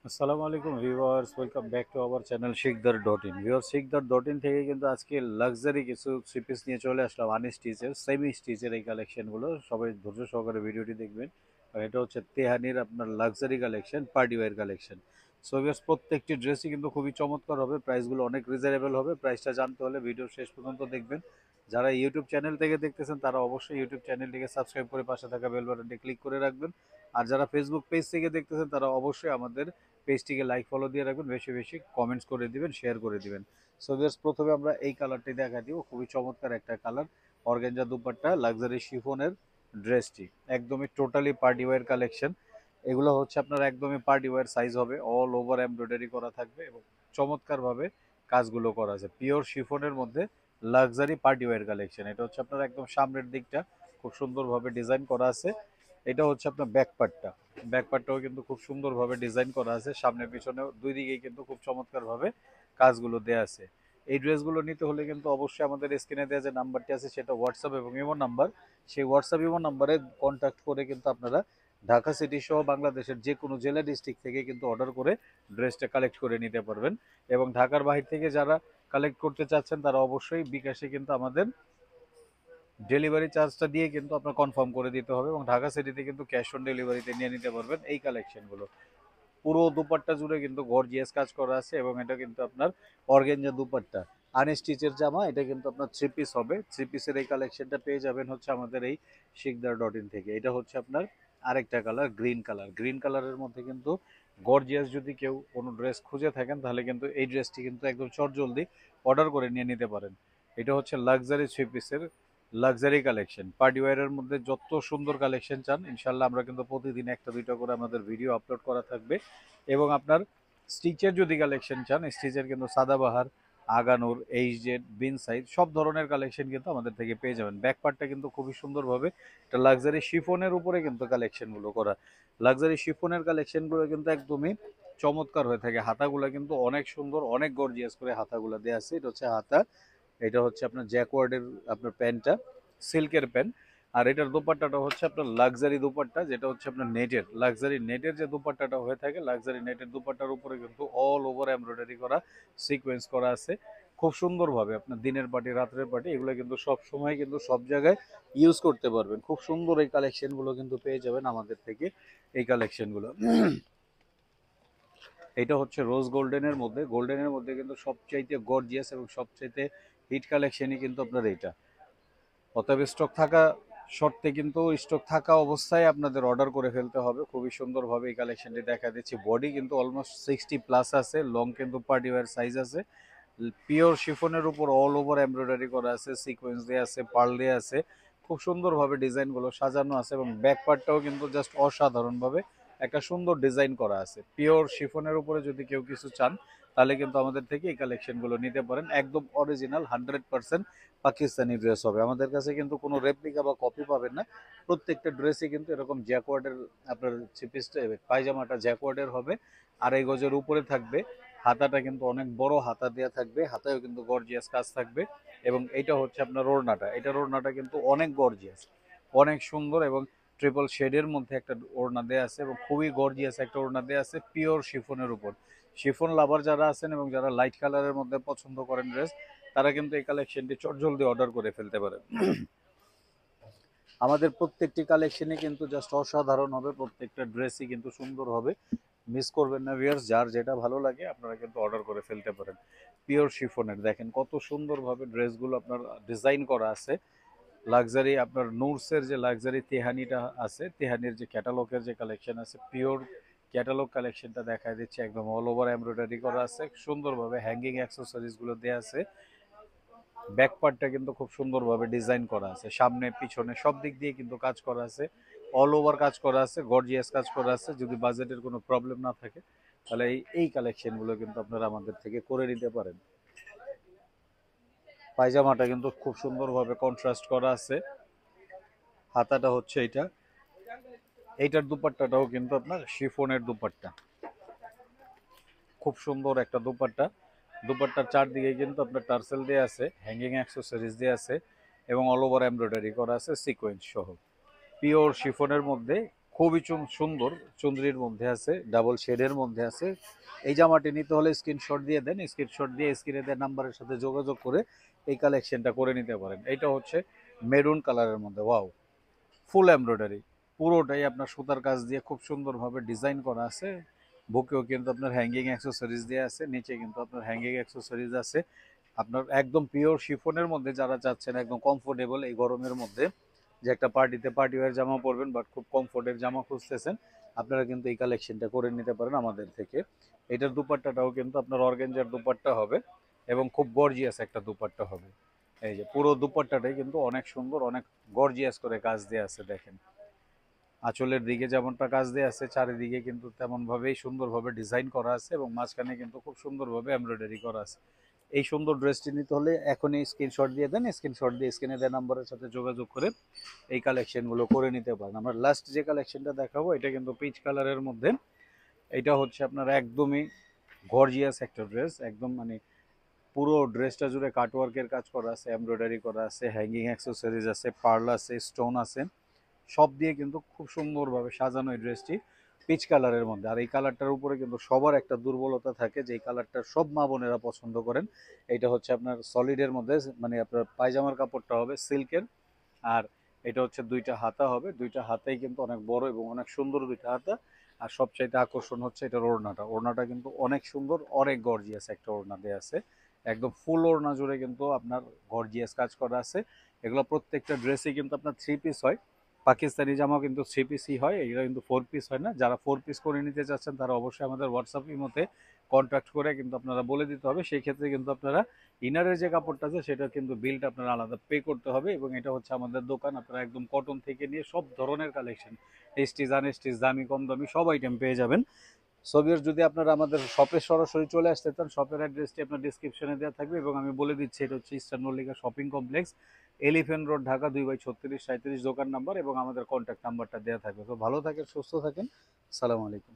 আসসালামু আলাইকুম viewers, welcome back to our channel শিকদার.in। ভিউয়ার্স, শিকদার.in থেকে কিন্তু আজকে লাক্সারি কিছু থ্রি পিস নিয়ে চলে আসলাম আনস্টিচের, সেমি স্টিচের এই কালেকশনগুলো। সবাই ধৈর্য সহকারে ভিডিওটি দেখবেন। আর এটা হচ্ছে তেহানির আপনার luxury collection, party wear collection. So viewers, প্রত্যেকটি ড্রেসই কিন্তু খুবই চমৎকার হবে, প্রাইসগুলো অনেক রিজনেবল হবে। প্রাইসটা জানতে হলে ভিডিও শেষ পর্যন্ত দেখবেন। যারা ইউটিউব চ্যানেল থেকে দেখতেছেন তারা অবশ্যই ইউটিউব চ্যানেলটিকে সাবস্ক্রাইব করে পাশে থাকা বেল বাটনটি ক্লিক করে রাখবেন। আর যারা ফেসবুক পেজ থেকে দেখতেছেন তারা অবশ্যই আমাদের পেজটিকে লাইক ফলো দিয়ে রাখবেন, বেশি বেশি কমেন্টস করে দিবেন, শেয়ার করে দিবেন। সো ভিউয়ার্স, প্রথমে আমরা এই কালারটি দেখা দিব, খুবই চমৎকার একটা কালার। অর্গানজা দুপাট্টা, লাক্সারি শিফনের ড্রেসটি একদমই টোটালি পার্টি ওয়্যার কালেকশন। এগুলো হচ্ছে আপনার একদমই পার্টি ওয়্যার সাইজ হবে, অল ওভার এমব্রয়ডারি করা থাকবে এবং চমৎকারভাবে কাজগুলো করা আছে পিওর শিফনের মধ্যে। লাক্সারি পার্টি ওয়্যার কালেকশন, এটা হচ্ছে আপনার একদম সামনের দিকটা খুব সুন্দরভাবে ডিজাইন করা আছে। এটা হচ্ছে আপনার ব্যাকপার্টটা, ব্যাকপার্টটাও কিন্তু খুব সুন্দরভাবে ডিজাইন করা আছে, সামনে পিছনে দুই দিকেই কিন্তু খুব চমৎকারভাবে কাজগুলো দেয়া আছে। এই ড্রেসগুলো নিতে হলে কিন্তু অবশ্যই আমাদের স্ক্রিনে দেওয়া যে নাম্বারটি আছে সেটা হোয়াটসঅ্যাপ এবং ইমো নাম্বার। সেই হোয়াটসঅ্যাপ ইমো নাম্বারে কন্ট্যাক্ট করে কিন্তু আপনারা ঢাকা সিটি সহ বাংলাদেশের যে কোনো জেলা ডিস্ট্রিক্ট থেকে কিন্তু অর্ডার করে ড্রেসটা কালেক্ট করে নিতে পারবেন। এবং ঢাকার বাহির থেকে যারা কালেক্ট করতে চাচ্ছেন তারা অবশ্যই বিকাশে কিন্তু আমাদের ডেলিভারি চার্জটা দিয়ে কিন্তু আপনার কনফার্ম করে দিতে হবে, এবং ঢাকা সিটিতে কিন্তু ক্যাশ অন ডেলিভারিতে নিয়ে নিতে পারবেন এই কালেকশনগুলো। পুরো দুপাট্টা জুড়ে কিন্তু গর্জিয়াস কাজ করা আছে, এবং এটা কিন্তু আপনার অর্গানজা দুপাট্টা, আনস্টিচের জামা। এটা কিন্তু আপনার থ্রি পিস হবে। থ্রি পিসের এই কালেকশনটা পেয়ে যাবেন হচ্ছে আমাদের এই শিকদার.in থেকে। এটা হচ্ছে আপনার আরেকটা কালার, গ্রিন কালার। গ্রিন কালারের মধ্যে কিন্তু গর্জিয়াস যদি কেউ কোনো ড্রেস খুঁজে থাকেন তাহলে কিন্তু এই ড্রেসটি কিন্তু একদম চটজলদি অর্ডার করে নিয়ে নিতে পারেন। এটা হচ্ছে লাক্সারি থ্রি পিসের লাক্সারি কালেকশন। পার্টি ওয়্যারের মধ্যে যত সুন্দর কালেকশন চান ইনশাল্লাহ আমরা কিন্তু প্রতিদিন একটা দুইটা করে আমাদের ভিডিও আপলোড করা থাকবে। এবং আপনার স্টিচের যদি কালেকশন চান, স্টিচের কিন্তু সাদাবাহার, আগানুর, এইচজেড, বিন সাইজ সব ধরনের কালেকশন কিন্তু আমাদের থেকে পেয়ে যাবেন। ব্যাক পার্টটা কিন্তু খুবই সুন্দরভাবে এটা লাক্সারি শিফনের উপরে কিন্তু কালেকশনগুলো করা। লাক্সারি শিফনের কালেকশনগুলো কিন্তু একদমই চমৎকার হয়ে থাকে। হাতাগুলো কিন্তু অনেক সুন্দর, অনেক গর্জিয়াস করে হাতাগুলো দেওয়া আছে। এটা হচ্ছে হাতা, এটা হচ্ছে আপনার জ্যাকওয়ার্ডের আপনার প্যান্টটা, সিল্কের প্যান্ট। আর এটার দোপাট্টাটা হচ্ছে আপনার লাক্সারি দোপাট্টা, যেটা হচ্ছে আপনার নেটের, লাক্সারি নেটের যে দোপাট্টাটা হয়ে থাকে, লাক্সারি নেটের দোপাট্টার উপরে কিন্তু অল ওভার এমব্রয়ডারি করা, সিকোয়েন্স করা আছে খুব সুন্দরভাবে। আপনার দিনের পার্টি, রাত্রের পার্টি, এগুলো কিন্তু সব সময় কিন্তু সব জায়গায় ইউজ করতে পারবেন। খুব সুন্দর এই কালেকশনগুলো কিন্তু পেয়ে যাবেন আমাদের থেকে, এই কালেকশনগুলো। এটা হচ্ছে রোজ গোল্ডেনের মধ্যে, গোল্ডেনের মধ্যে কিন্তু সবচাইতে গর্জিয়াস এবং সবচাইতে হিট কালেকশনই কিন্তু আপনার এইটা। অতএব স্টক থাকা শর্তে কিন্তু স্টক থাকা অবস্থায় আপনাদের অর্ডার করে ফেলতে হবে। খুবই সুন্দরভাবে এই কালেকশনটি দেখা দিচ্ছি। বডি কিন্তু অলমোস্ট 60+ আছে, লং কিন্তু পার্টি ওয়্যার সাইজ আছে। পিওর শিফনের উপর অল ওভার এমব্রয়ডারি করা আছে, সিকোয়েন্স দেওয়া আছে, পার্ল দেওয়া আছে, খুব সুন্দরভাবে ডিজাইনগুলো সাজানো আছে। এবং ব্যাক পার্টটাও কিন্তু জাস্ট অসাধারণভাবে একটা সুন্দর ডিজাইন করা আছে। পিওর শিফনের উপরে যদি কেউ কিছু চান তাহলে কিন্তু আমাদের থেকে এই কালেকশনগুলো নিতে পারেন। একদম অরিজিনাল 100% পাকিস্তানি ড্রেস হবে। আমাদের কাছে কিন্তু কোনো রেপ্লিকা বা কপি পাবেন না। প্রত্যেকটা ড্রেসই কিন্তু এরকম জ্যাকওয়ার্ডের আপনার চিপিসটা, পায়জামাটা জ্যাকওয়ার্ডের হবে, 2.5 গজের উপরে থাকবে। হাতাটা কিন্তু অনেক বড় হাতা দেওয়া থাকবে, হাতায়ও কিন্তু গর্জিয়াস কাজ থাকবে। এবং এইটা হচ্ছে আপনার ওড়নাটা, এটার ওড়নাটা কিন্তু অনেক গর্জিয়াস, অনেক সুন্দর, এবং ট্রিপল শেডের মধ্যে একটা ওড়না দেওয়া আছে, এবং খুবই গর্জিয়াস একটা ওড়না দেওয়া আছে পিওর শিফনের উপর। শিফন লাভার যারা আছেন এবং যারা লাইট কালারের মধ্যে পছন্দ করেন ড্রেস, তারা কিন্তু এই কালেকশনটি চটজলদি অর্ডার করে ফেলতে পারেন। আমাদের প্রত্যেকটি কালেকশনই কিন্তু জাস্ট অসাধারণ হবে, প্রত্যেকটা ড্রেসই কিন্তু সুন্দর হবে। মিস করবেন না ভিউয়ার্স, যার যেটা ভালো লাগে আপনারা কিন্তু অর্ডার করে ফেলতে পারেন। পিওর শিফনের দেখেন কত সুন্দরভাবে ড্রেসগুলো আপনার ডিজাইন করা আছে। লাক্সারি আপনার নুরসের যে লাক্সারি তেহানিটা আছে, তেহানির যে ক্যাটালগের যে কালেকশন আছে, পিওর ক্যাটালগ কালেকশনটা দেখা দিচ্ছে। একদম অল ওভার এমব্রয়ডারি করা আছে, সুন্দরভাবে হ্যাঙ্গিং অ্যাক্সেসরিজগুলো দেওয়া আছে। ব্যাক পার্টটা কিন্তু খুব সুন্দরভাবে ডিজাইন করা আছে, সামনে পিছনে সব দিক দিয়ে কিন্তু কাজ করা আছে, অল ওভার কাজ করা আছে, গর্জিয়াস কাজ করা আছে। যদি বাজেটের কোনো প্রবলেম না থাকে তাহলে এই কালেকশনগুলো কিন্তু আপনারা আমাদের থেকে করে নিতে পারেন। পায়জামাটা কিন্তু খুব সুন্দরভাবে কন্ট্রাস্ট করা আছে, হাতাটা হচ্ছে এইটা। এইটার দুপাট্টাটাও কিন্তু আপনার শিফনের দুপাট্টা, খুব সুন্দর একটা দুপাট্টা। দুপাট্টার চারদিকে কিন্তু আপনার টার্সেল দেওয়া আছে, হ্যাঙ্গিং অ্যাক্সেসরিজ দেওয়া আছে, এবং অল ওভার এমব্রয়ডারি করা আছে সিকোয়েন্স সহ। পিওর শিফনের মধ্যে খুবই সুন্দর, চুনরির মধ্যে আছে, ডাবল শেডের মধ্যে আছে। এই জামাটি নিতে হলে স্ক্রিনশট দিয়ে দেন, স্ক্রিনশট দিয়ে স্ক্রিনে দেন নাম্বারের সাথে যোগাযোগ করে এই কালেকশনটা করে নিতে পারেন। এটা হচ্ছে মেরুন কালারের মধ্যে, ওয়াও, ফুল এমব্রয়ডারি, পুরোটাই আপনার সুতার কাজ দিয়ে খুব সুন্দরভাবে ডিজাইন করা আছে। বুকেও কিন্তু আপনার হ্যাঙ্গিং অ্যাক্সেসরিজ দেওয়া আছে, নিচে কিন্তু আপনার হ্যাঙ্গিং অ্যাক্সেসরিজ আছে। আপনার একদম পিওর শিফনের মধ্যে যারা চাচ্ছেন একদম কমফোর্টেবল এই গরমের মধ্যে, যে একটা পার্টিতে পার্টি ওয়্যার জামা পরবেন বাট খুব কমফোর্টের জামা খুঁজতেছেন, আপনারা কিন্তু এই কালেকশনটা করে নিতে পারেন আমাদের থেকে। এটার দুপাট্টাটাও কিন্তু আপনার অর্গানজার দুপাট্টা হবে এবং খুব গর্জিয়াস একটা দুপাট্টা হবে। এই যে পুরো দুপাট্টাটাই কিন্তু অনেক সুন্দর, অনেক গর্জিয়াস করে কাজ দেওয়া আছে, দেখেন আঁচলের দিকে যেমনটা কাজ দেওয়া আছে, চারিদিকে কিন্তু তেমনভাবেই সুন্দরভাবে ডিজাইন করা আছে এবং মাঝখানে কিন্তু খুব সুন্দরভাবে এমব্রয়ডারি করা আছে। এই সুন্দর ড্রেসটি নিতে হলে এখনই স্ক্রিনশট দিয়ে দেন, স্ক্রিনশট দিয়ে স্ক্রিনে দেওয়া নাম্বারের সাথে যোগাযোগ করে এই কালেকশনগুলো করে নিতে পারেন। আমরা লাস্ট যে কালেকশনটা দেখাবো এটা কিন্তু পিচ কালারের মধ্যে। এটা হচ্ছে আপনার একদমই গর্জিয়াস একটা ড্রেস, একদম মানে পুরো ড্রেসটা জুড়ে কাটওয়ার্কের কাজ করা আছে, এমব্রয়ডারি করা আছে, হ্যাঙ্গিং অ্যাক্সেসরিজ আছে, পার্ল আছে, স্টোন আছে, সব দিয়ে কিন্তু খুব সুন্দরভাবে সাজানো এই ড্রেসটি পিচ কালারের মধ্যে। আর এই কালারটার উপরে কিন্তু সবার একটা দুর্বলতা থাকে, যে এই কালারটা সব মা বোনেরা পছন্দ করেন। এটা হচ্ছে আপনার সলিডের মধ্যে, মানে আপনার পায়জামার কাপড়টা হবে সিল্কের, আর এটা হচ্ছে দুইটা হাতা হবে, দুইটা হাতাই কিন্তু অনেক বড় এবং অনেক সুন্দর দুইটা হাতা। আর সবচাইতে আকর্ষণ হচ্ছে এটার ওড়নাটা, ওড়নাটা কিন্তু অনেক সুন্দর, অনেক গর্জিয়াস একটা ওড়না দেওয়া আছে, একদম ফুল ওড়না জুড়ে কিন্তু আপনার গর্জিয়াস কাজ করা আছে। এগুলো প্রত্যেকটা ড্রেসই কিন্তু আপনার থ্রি পিস হয়, পাকিস্তানি জামা কিন্তু থ্রি পিসই হয়, এগুলো কিন্তু ফোর পিস হয় না। যারা ফোর পিস করে নিতে চাচ্ছেন তারা অবশ্যই আমাদের হোয়াটসঅ্যাপ ইমোতে কন্ট্যাক্ট করে কিন্তু আপনারা বলে দিতে হবে, সেই ক্ষেত্রে কিন্তু আপনারা ইনারের যে কাপড়টা আছে সেটা কিন্তু বিলটা আপনারা আলাদা পে করতে হবে। এবং এটা হচ্ছে আমাদের দোকান, আপনারা একদম কটন থেকে নিয়ে সব ধরনের কালেকশন, স্টিচ আনস্টিচ, দামি কম দামি সব আইটেম পেয়ে যাবেন। সবির যদি আপনারা আমাদের শপে সরাসরি চলে আসতে চান, শপের অ্যাড্রেসটি আপনার ডিসক্রিপশনে দেওয়া থাকবে এবং আমি বলে দিচ্ছি এটা হচ্ছে eastern Mallika shopping complex, elephant road, Dhaka 2/3637 দোকান নাম্বার এবং আমাদের কন্ট্যাক্ট নাম্বারটা দেওয়া থাকবে। তো ভালো থাকেন, সুস্থ থাকেন, আসসালামু আলাইকুম।